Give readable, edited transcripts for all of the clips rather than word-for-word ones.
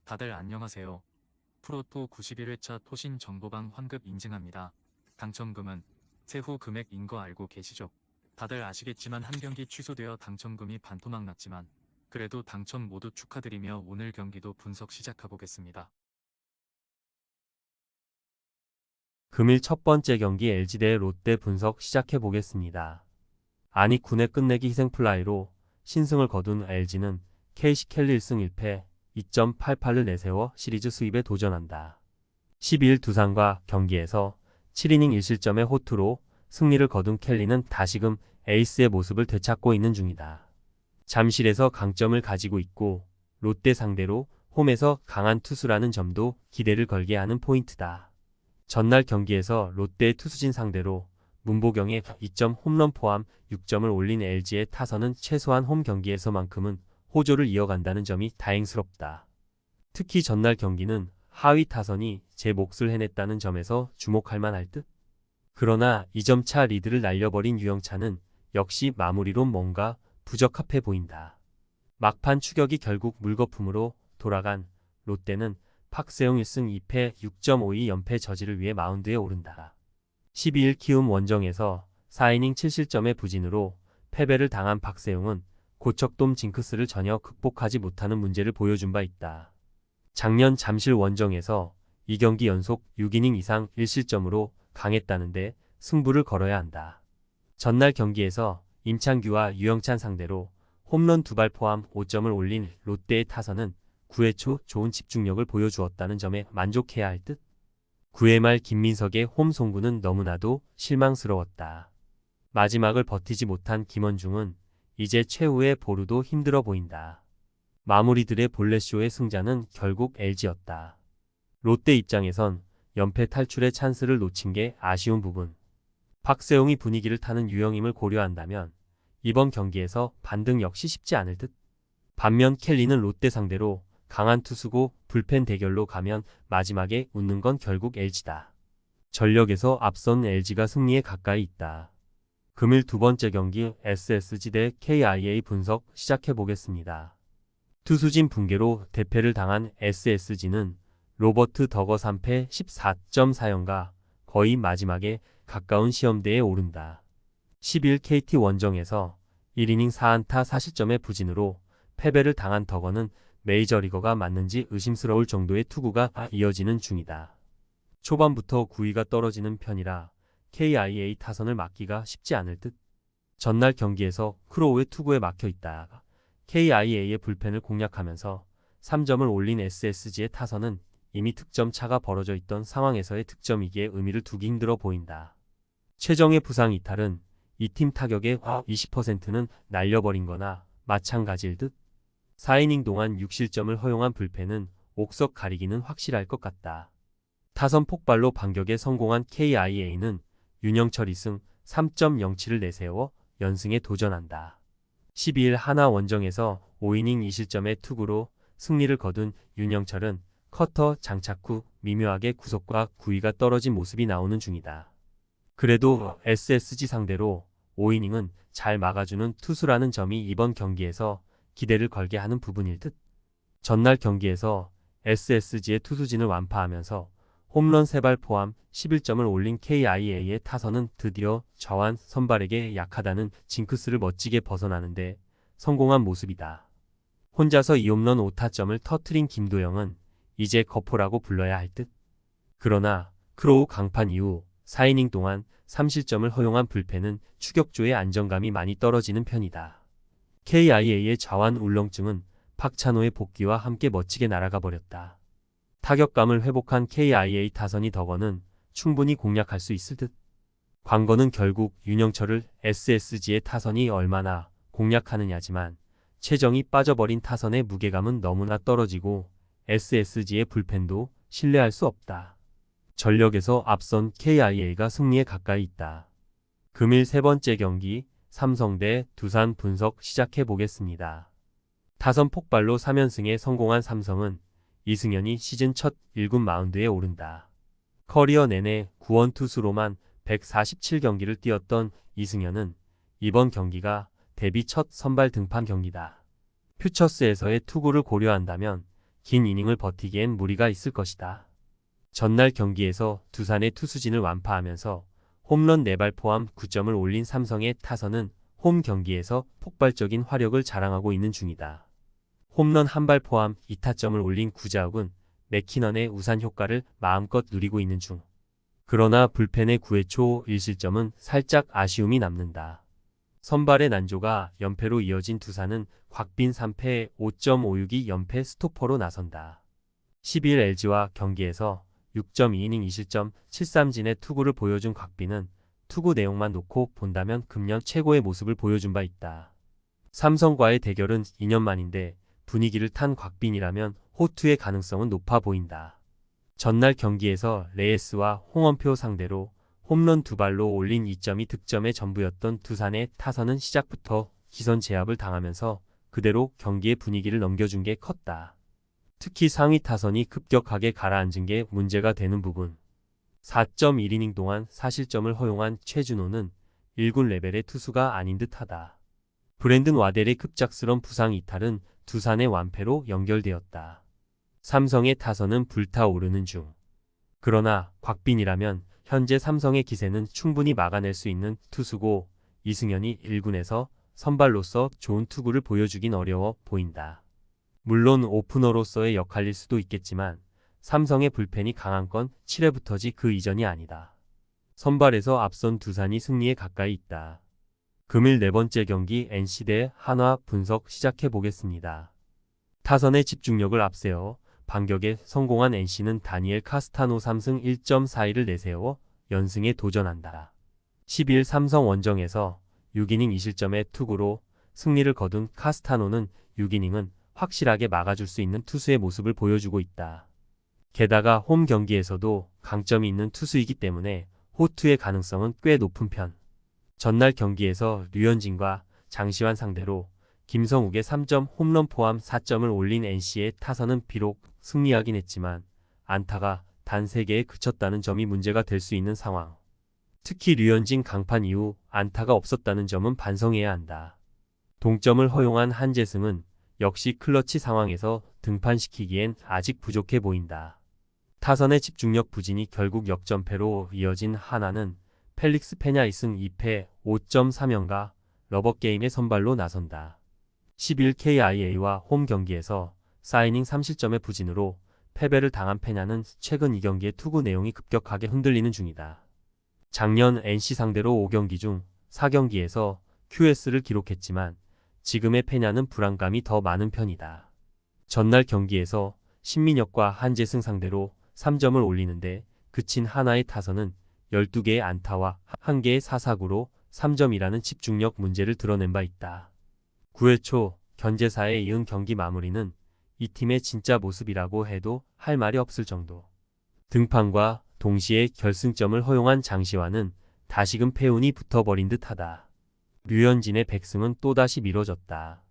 다들 안녕하세요. 프로토 91회차 토신 정보방 환급 인증합니다. 당첨금은 세후 금액인 거 알고 계시죠? 다들 아시겠지만 한 경기 취소되어 당첨금이 반토막 났지만 그래도 당첨 모두 축하드리며 오늘 경기도 분석 시작해보겠습니다. 금일 첫 번째 경기 LG 대 롯데 분석 시작해 보겠습니다. 안익 군의 끝내기 희생플라이로 신승을 거둔 LG는 KC 켈리 1승 1패 2.88을 내세워 시리즈 수입에 도전한다. 12일 두산과 경기에서 7이닝 1실점의 호투로 승리를 거둔 켈리는 다시금 에이스의 모습을 되찾고 있는 중이다. 잠실에서 강점을 가지고 있고 롯데 상대로 홈에서 강한 투수라는 점도 기대를 걸게 하는 포인트다. 전날 경기에서 롯데의 투수진 상대로 문보경의 2점 홈런 포함 6점을 올린 LG의 타선은 최소한 홈 경기에서만큼은 호조를 이어간다는 점이 다행스럽다. 특히 전날 경기는 하위 타선이 제 몫을 해냈다는 점에서 주목할 만할 듯. 그러나 2점차 리드를 날려버린 유영찬은 역시 마무리로 뭔가 부적합해 보인다. 막판 추격이 결국 물거품으로 돌아간 롯데는 박세웅 1승 2패 6.52 연패 저지를 위해 마운드에 오른다. 12일 키움 원정에서 4이닝 7실점의 부진으로 패배를 당한 박세웅은 고척돔 징크스를 전혀 극복하지 못하는 문제를 보여준 바 있다. 작년 잠실 원정에서 2경기 연속 6이닝 이상 1실점으로 강했다는데 승부를 걸어야 한다. 전날 경기에서 임창규와 유영찬 상대로 홈런 2발 포함 5점을 올린 롯데의 타선은 9회 초 좋은 집중력을 보여주었다는 점에 만족해야 할 듯. 9회 말 김민석의 홈 송구는 너무나도 실망스러웠다. 마지막을 버티지 못한 김원중은 이제 최후의 보루도 힘들어 보인다. 마무리들의 볼넷쇼의 승자는 결국 LG였다. 롯데 입장에선 연패 탈출의 찬스를 놓친 게 아쉬운 부분. 박세웅이 분위기를 타는 유형임을 고려한다면 이번 경기에서 반등 역시 쉽지 않을 듯. 반면 켈리는 롯데 상대로 강한 투수고 불펜 대결로 가면 마지막에 웃는 건 결국 LG다. 전력에서 앞선 LG가 승리에 가까이 있다. 금일 두 번째 경기 SSG 대 KIA 분석 시작해 보겠습니다. 투수진 붕괴로 대패를 당한 SSG는 로버트 더거 3패 14.4연가 거의 마지막에 가까운 시험대에 오른다. 10일 KT 원정에서 1이닝 4안타 4실점의 부진으로 패배를 당한 더거는 메이저리거가 맞는지 의심스러울 정도의 투구가 이어지는 중이다. 초반부터 구위가 떨어지는 편이라 KIA 타선을 막기가 쉽지 않을 듯. 전날 경기에서 크로우의 투구에 막혀 있다. KIA의 불펜을 공략하면서 3점을 올린 SSG의 타선은 이미 득점 차가 벌어져 있던 상황에서의 득점이기에 의미를 두기 힘들어 보인다. 최정의 부상 이탈은 이 팀 타격의 20%는 날려버린 거나 마찬가지일 듯. 4이닝 동안 6실점을 허용한 불펜은 옥석 가리기는 확실할 것 같다. 타선 폭발로 반격에 성공한 KIA는 윤영철 2승 3.07을 내세워 연승에 도전한다. 12일 하나 원정에서 5이닝 2실점의 투구로 승리를 거둔 윤영철은 커터 장착 후 미묘하게 구속과 구위가 떨어진 모습이 나오는 중이다. 그래도 SSG 상대로 5이닝은 잘 막아주는 투수라는 점이 이번 경기에서 기대를 걸게 하는 부분일 듯. 전날 경기에서 SSG의 투수진을 완파하면서 홈런 3발 포함 11점을 올린 KIA의 타선은 드디어 저한 선발에게 약하다는 징크스를 멋지게 벗어나는데 성공한 모습이다. 혼자서 2홈런 5타점을 터트린 김도영은 이제 거포라고 불러야 할 듯. 그러나 크로우 강판 이후 4이닝 동안 3실점을 허용한 불펜은 추격조의 안정감이 많이 떨어지는 편이다. KIA의 좌완 울렁증은 박찬호의 복귀와 함께 멋지게 날아가 버렸다. 타격감을 회복한 KIA 타선이 더거는 충분히 공략할 수 있을 듯. 관건은 결국 윤영철을 SSG의 타선이 얼마나 공략하느냐지만 최정이 빠져버린 타선의 무게감은 너무나 떨어지고 SSG의 불펜도 신뢰할 수 없다. 전력에서 앞선 KIA가 승리에 가까이 있다. 금일 세 번째 경기 삼성 대 두산 분석 시작해 보겠습니다. 타선 폭발로 3연승에 성공한 삼성은 이승현이 시즌 첫 1군 마운드에 오른다. 커리어 내내 구원 투수로만 147경기를 뛰었던 이승현은 이번 경기가 데뷔 첫 선발 등판 경기다. 퓨처스에서의 투구를 고려한다면 긴 이닝을 버티기엔 무리가 있을 것이다. 전날 경기에서 두산의 투수진을 완파하면서 홈런 4발 포함 9점을 올린 삼성의 타선은 홈 경기에서 폭발적인 화력을 자랑하고 있는 중이다. 홈런 1발 포함 2타점을 올린 구자욱은 맥키넌의 우산 효과를 마음껏 누리고 있는 중. 그러나 불펜의 9회 초 1실점은 살짝 아쉬움이 남는다. 선발의 난조가 연패로 이어진 두산은 곽빈 3패 5.562 연패 스토퍼로 나선다. 12일 LG와 경기에서 6.2이닝 2실점 7삼진의 투구를 보여준 곽빈은 투구 내용만 놓고 본다면 금년 최고의 모습을 보여준 바 있다. 삼성과의 대결은 2년 만인데 분위기를 탄 곽빈이라면 호투의 가능성은 높아 보인다. 전날 경기에서 레이스와 홍원표 상대로 홈런 2발로 올린 2점이 득점의 전부였던 두산의 타선은 시작부터 기선 제압을 당하면서 그대로 경기의 분위기를 넘겨준 게 컸다. 특히 상위 타선이 급격하게 가라앉은 게 문제가 되는 부분. 4.1이닝 동안 4실점을 허용한 최준호는 1군 레벨의 투수가 아닌 듯하다. 브랜든 와델의 급작스런 부상 이탈은 두산의 완패로 연결되었다. 삼성의 타선은 불타오르는 중. 그러나 곽빈이라면 현재 삼성의 기세는 충분히 막아낼 수 있는 투수고 이승현이 1군에서 선발로서 좋은 투구를 보여주긴 어려워 보인다. 물론 오프너로서의 역할일 수도 있겠지만 삼성의 불펜이 강한 건 7회부터지 그 이전이 아니다. 선발에서 앞선 두산이 승리에 가까이 있다. 금일 4번째 경기 NC 대 한화 분석 시작해 보겠습니다. 타선의 집중력을 앞세워 반격에 성공한 NC는 다니엘 카스타노 3승 1.42를 내세워 연승에 도전한다. 12일 삼성 원정에서 6이닝 2실점의 투구로 승리를 거둔 카스타노는 6이닝은 확실하게 막아줄 수 있는 투수의 모습을 보여주고 있다. 게다가 홈 경기에서도 강점이 있는 투수이기 때문에 호투의 가능성은 꽤 높은 편. 전날 경기에서 류현진과 장시환 상대로 김성욱의 3점 홈런 포함 4점을 올린 NC의 타선은 비록 승리하긴 했지만 안타가 단 3개에 그쳤다는 점이 문제가 될 수 있는 상황. 특히 류현진 강판 이후 안타가 없었다는 점은 반성해야 한다. 동점을 허용한 한재승은 역시 클러치 상황에서 등판시키기엔 아직 부족해 보인다. 타선의 집중력 부진이 결국 역전패로 이어진 하나는 펠릭스 페냐 2승 2패 5.3연가 러버게임의 선발로 나선다. 11 KIA와 홈 경기에서 4이닝 3실점의 부진으로 패배를 당한 페냐는 최근 2경기의 투구 내용이 급격하게 흔들리는 중이다. 작년 NC 상대로 5경기 중 4경기에서 QS를 기록했지만 지금의 페냐는 불안감이 더 많은 편이다. 전날 경기에서 신민혁과 한재승 상대로 3점을 올리는데 그친 하나의 타선은 12개의 안타와 1개의 사사구로 3점이라는 집중력 문제를 드러낸 바 있다. 9회 초 견제사에 이은 경기 마무리는 이 팀의 진짜 모습이라고 해도 할 말이 없을 정도. 등판과 동시에 결승점을 허용한 장시환은 다시금 패운이 붙어버린 듯하다. 류현진의 백승은 또다시 미뤄졌다.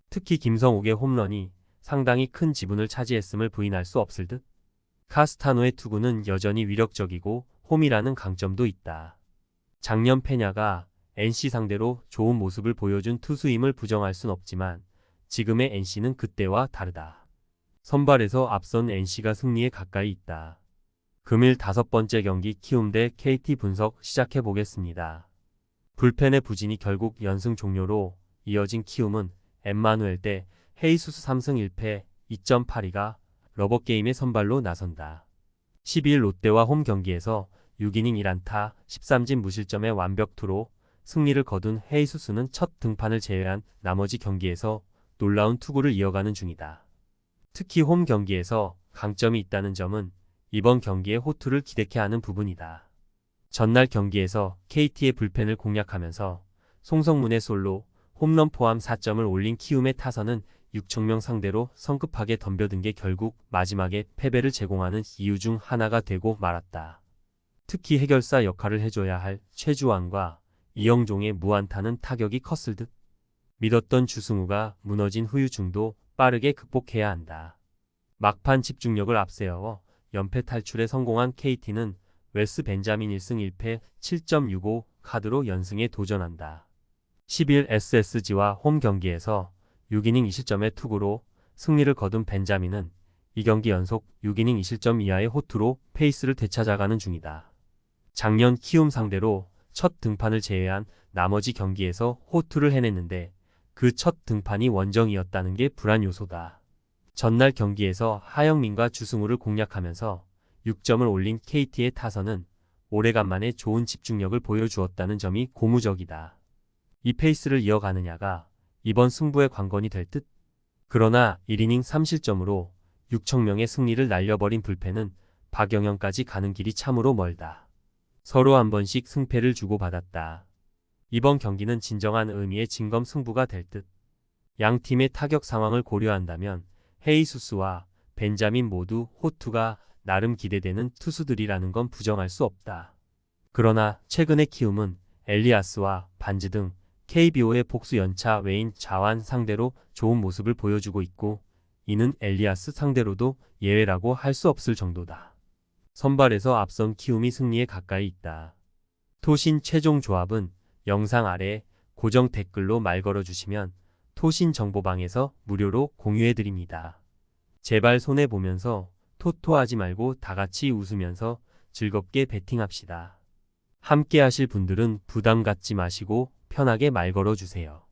특히 김성욱의 홈런이 상당히 큰 지분을 차지했음을 부인할 수 없을 듯. 카스타노의 투구는 여전히 위력적이고 홈이라는 강점도 있다. 작년 페냐가 NC 상대로 좋은 모습을 보여준 투수임을 부정할 순 없지만 지금의 NC는 그때와 다르다. 선발에서 앞선 NC가 승리에 가까이 있다. 금일 5번째 경기 키움 대 KT 분석 시작해 보겠습니다. 불펜의 부진이 결국 연승 종료로 이어진 키움은 엠마누엘 대 헤이수스 3승 1패 2.82가 러버게임의 선발로 나선다. 12일 롯데와 홈 경기에서 6이닝 1안타 13진 무실점의 완벽투로 승리를 거둔 헤이수스는 첫 등판을 제외한 나머지 경기에서 놀라운 투구를 이어가는 중이다. 특히 홈 경기에서 강점이 있다는 점은 이번 경기의 호투를 기대케 하는 부분이다. 전날 경기에서 KT의 불펜을 공략하면서 송성문의 솔로, 홈런 포함 4점을 올린 키움의 타선은 6천 상대로 성급하게 덤벼든 게 결국 마지막에 패배를 제공하는 이유 중 하나가 되고 말았다. 특히 해결사 역할을 해줘야 할 최주환과 이영종의 무안타는 타격이 컸을 듯. 믿었던 주승우가 무너진 후유증도 빠르게 극복해야 한다. 막판 집중력을 앞세워 연패 탈출에 성공한 KT는 웨스 벤자민 1승 1패 7.65 카드로 연승에 도전한다. 10일 SSG와 홈 경기에서 6이닝 2실점의 투구로 승리를 거둔 벤자민은 2경기 연속 6이닝 2실점 이하의 호투로 페이스를 되찾아가는 중이다. 작년 키움 상대로 첫 등판을 제외한 나머지 경기에서 호투를 해냈는데 그 첫 등판이 원정이었다는 게 불안 요소다. 전날 경기에서 하영민과 주승우를 공략하면서 6점을 올린 KT의 타선은 오래간만에 좋은 집중력을 보여주었다는 점이 고무적이다. 이 페이스를 이어가느냐가 이번 승부의 관건이 될 듯. 그러나 1이닝 3실점으로 6천 명의 승리를 날려버린 불펜은 박영영까지 가는 길이 참으로 멀다. 서로 한 번씩 승패를 주고받았다. 이번 경기는 진정한 의미의 진검승부가 될 듯. 양 팀의 타격 상황을 고려한다면 헤이수스와 벤자민 모두 호투가 나름 기대되는 투수들이라는 건 부정할 수 없다. 그러나 최근의 키움은 엘리아스와 반즈 등 KBO의 복수 연차 외인 자완 상대로 좋은 모습을 보여주고 있고 이는 엘리아스 상대로도 예외라고 할 수 없을 정도다. 선발에서 앞선 키움이 승리에 가까이 있다. 토신 최종 조합은 영상 아래 고정 댓글로 말 걸어주시면 토신 정보방에서 무료로 공유해드립니다. 제발 손해보면서 토토하지 말고 다같이 웃으면서 즐겁게 베팅합시다. 함께 하실 분들은 부담 갖지 마시고 편하게 말 걸어주세요.